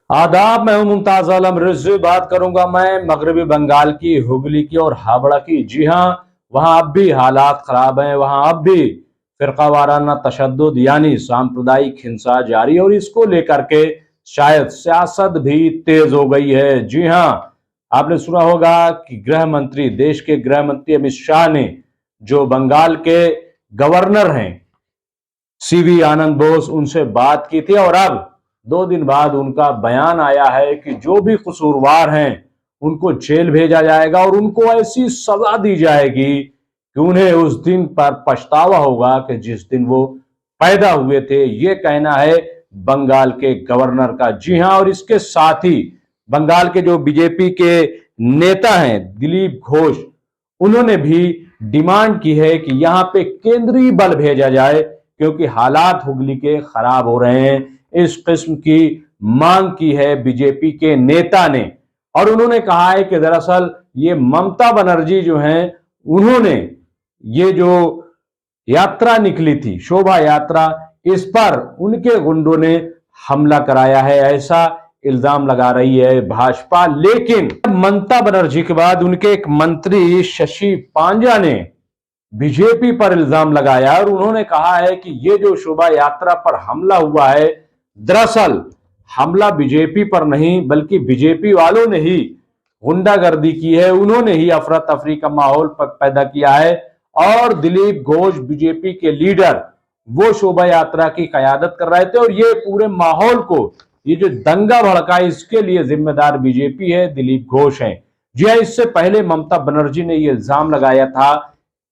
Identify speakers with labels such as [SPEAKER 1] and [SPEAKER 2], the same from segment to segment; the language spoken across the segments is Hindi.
[SPEAKER 1] आदाब, मैं हूं मुमताज आलम रिजवी। बात करूंगा मैं मगरबी बंगाल की, हुगली की और हावड़ा की। जी हां, वहां अब भी हालात खराब हैं। वहां अब भी फिरका वाराना तशद्दुद यानी सांप्रदायिक हिंसा जारी है और इसको लेकर के शायद सियासत भी तेज हो गई है। जी हां, आपने सुना होगा कि गृह मंत्री, देश के गृह मंत्री अमित शाह ने जो बंगाल के गवर्नर हैं सीवी आनंद बोस, उनसे बात की थी और अब 2 दिन बाद उनका बयान आया है कि जो भी कसूरवार हैं उनको जेल भेजा जाएगा और उनको ऐसी सजा दी जाएगी कि उन्हें उस दिन पर पछतावा होगा कि जिस दिन वो पैदा हुए थे। ये कहना है बंगाल के गवर्नर का। जी हां, और इसके साथ ही बंगाल के जो बीजेपी के नेता हैं दिलीप घोष, उन्होंने भी डिमांड की है कि यहां पे केंद्रीय बल भेजा जाए क्योंकि हालात हुगली के खराब हो रहे हैं। इस किस्म की मांग की है बीजेपी के नेता ने और उन्होंने कहा है कि दरअसल ये ममता बनर्जी जो हैं, उन्होंने ये जो यात्रा निकली थी, शोभा यात्रा, इस पर उनके गुंडों ने हमला कराया है, ऐसा इल्जाम लगा रही है भाजपा। लेकिन ममता बनर्जी के बाद उनके एक मंत्री शशि पांजा ने बीजेपी पर इल्जाम लगाया और उन्होंने कहा है कि ये जो शोभा यात्रा पर हमला हुआ है, दरअसल हमला बीजेपी पर नहीं बल्कि बीजेपी वालों ने ही गुंडागर्दी की है, उन्होंने ही अफरा तफरी का माहौल पैदा किया है और दिलीप घोष बीजेपी के लीडर वो शोभा यात्रा की कयादत कर रहे थे और ये पूरे माहौल को, ये जो दंगा भड़का, इसके लिए जिम्मेदार बीजेपी है, दिलीप घोष हैं। जी हां, इससे पहले ममता बनर्जी ने यह इल्जाम लगाया था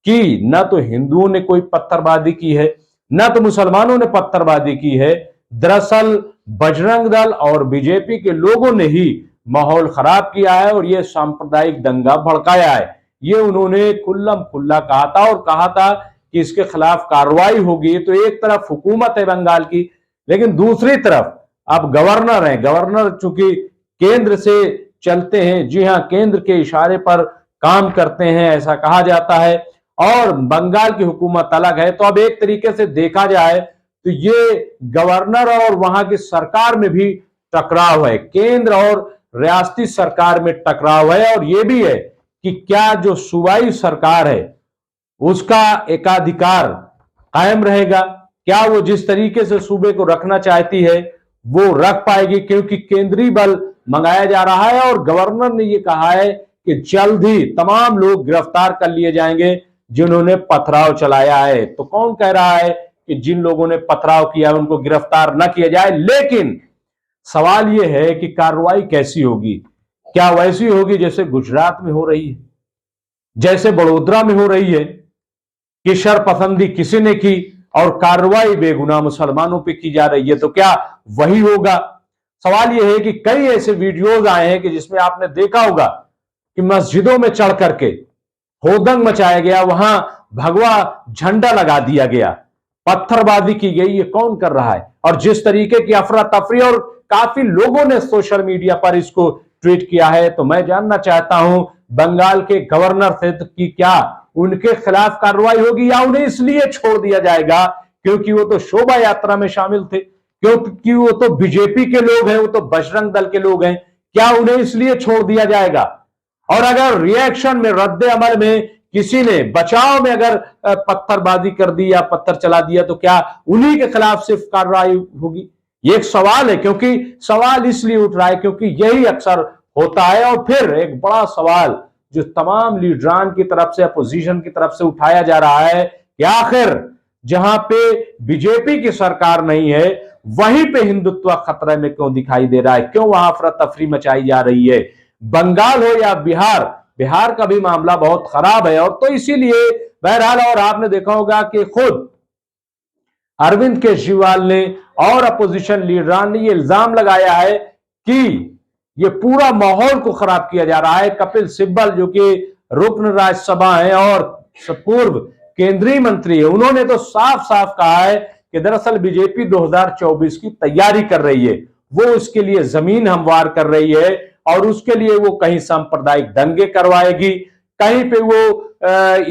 [SPEAKER 1] कि न तो हिंदुओं ने कोई पत्थरबाजी की है, न तो मुसलमानों ने पत्थरबाजी की है, दरअसल बजरंग दल और बीजेपी के लोगों ने ही माहौल खराब किया है और यह सांप्रदायिक दंगा भड़काया है। ये उन्होंने खुल्लम खुल्ला कहा था और कहा था कि इसके खिलाफ कार्रवाई होगी। तो एक तरफ हुकूमत है बंगाल की, लेकिन दूसरी तरफ अब गवर्नर है। गवर्नर चूंकि केंद्र से चलते हैं, जी हां, केंद्र के इशारे पर काम करते हैं, ऐसा कहा जाता है, और बंगाल की हुकूमत अलग है। तो अब एक तरीके से देखा जाए तो ये गवर्नर और वहां की सरकार में भी टकराव है, केंद्र और रियासती सरकार में टकराव है। और ये भी है कि क्या जो सूबाई सरकार है उसका एकाधिकार कायम रहेगा, क्या वो जिस तरीके से सूबे को रखना चाहती है वो रख पाएगी, क्योंकि केंद्रीय बल मंगाया जा रहा है और गवर्नर ने ये कहा है कि जल्द ही तमाम लोग गिरफ्तार कर लिए जाएंगे जिन्होंने पथराव चलाया है। तो कौन कह रहा है कि जिन लोगों ने पथराव किया उनको गिरफ्तार न किया जाए, लेकिन सवाल यह है कि कार्रवाई कैसी होगी। क्या वैसी होगी जैसे गुजरात में हो रही है, जैसे बड़ोदरा में हो रही है कि शरपसंदी किसी ने की और कार्रवाई बेगुनाह मुसलमानों पे की जा रही है, तो क्या वही होगा? सवाल यह है कि कई ऐसे वीडियोज आए हैं कि जिसमें आपने देखा होगा कि मस्जिदों में चढ़ करके होदंग मचाया गया, वहां भगवा झंडा लगा दिया गया, पत्थरबाजी की गई। ये कौन कर रहा है? और जिस तरीके की अफरा तफरी, और काफी लोगों ने सोशल मीडिया पर इसको ट्वीट किया है। तो मैं जानना चाहता हूं बंगाल के गवर्नर से कि क्या उनके खिलाफ कार्रवाई होगी या उन्हें इसलिए छोड़ दिया जाएगा क्योंकि वो तो शोभा यात्रा में शामिल थे, क्योंकि वो तो बीजेपी के लोग हैं, वो तो बजरंग दल के लोग हैं, क्या उन्हें इसलिए छोड़ दिया जाएगा? और अगर रिएक्शन में, रद्द अमल में किसी ने बचाव में अगर पत्थरबाजी कर दी या पत्थर चला दिया तो क्या उन्हीं के खिलाफ सिर्फ कार्रवाई होगी? ये एक सवाल है, क्योंकि सवाल इसलिए उठ रहा है क्योंकि यही अक्सर होता है। और फिर एक बड़ा सवाल जो तमाम लीडरान की तरफ से, अपोजिशन की तरफ से उठाया जा रहा है कि आखिर जहां पे बीजेपी की सरकार नहीं है वहीं पे हिंदुत्व खतरे में क्यों दिखाई दे रहा है, क्यों वहां अफरा तफरी मचाई जा रही है? बंगाल हो या बिहार, बिहार का भी मामला बहुत खराब है। और तो इसीलिए बहरहाल, और आपने देखा होगा कि खुद अरविंद केजरीवाल ने और अपोजिशन लीडरान ने ये इल्जाम लगाया है कि ये पूरा माहौल को खराब किया जा रहा है। कपिल सिब्बल जो कि रुकन राज्यसभा है और पूर्व केंद्रीय मंत्री है, उन्होंने तो साफ साफ कहा है कि दरअसल बीजेपी 2024 की तैयारी कर रही है, वो उसके लिए जमीन हमवार कर रही है और उसके लिए वो कहीं सांप्रदायिक दंगे करवाएगी, कहीं पे वो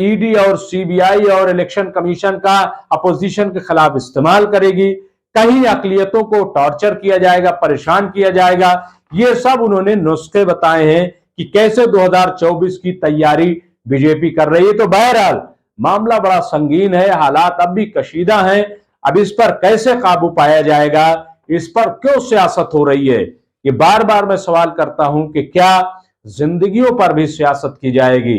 [SPEAKER 1] ईडी और सीबीआई और इलेक्शन कमीशन का अपोजिशन के खिलाफ इस्तेमाल करेगी, कहीं अकलियतों को टॉर्चर किया जाएगा, परेशान किया जाएगा। ये सब उन्होंने नुस्खे बताए हैं कि कैसे 2024 की तैयारी बीजेपी कर रही है। तो बहरहाल मामला बड़ा संगीन है, हालात अब भी कशीदा हैं। अब इस पर कैसे काबू पाया जाएगा, इस पर क्यों सियासत हो रही है, ये बार बार मैं सवाल करता हूं कि क्या जिंदगियों पर भी सियासत की जाएगी।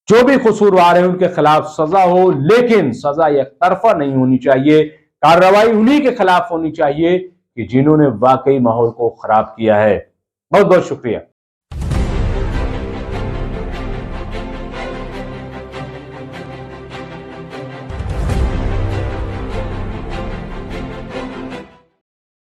[SPEAKER 1] जो भी कसूरवार है उनके खिलाफ सजा हो, लेकिन सजा एक तरफा नहीं होनी चाहिए। कार्रवाई उन्हीं के खिलाफ होनी चाहिए कि जिन्होंने वाकई माहौल को खराब किया है। बहुत बहुत शुक्रिया।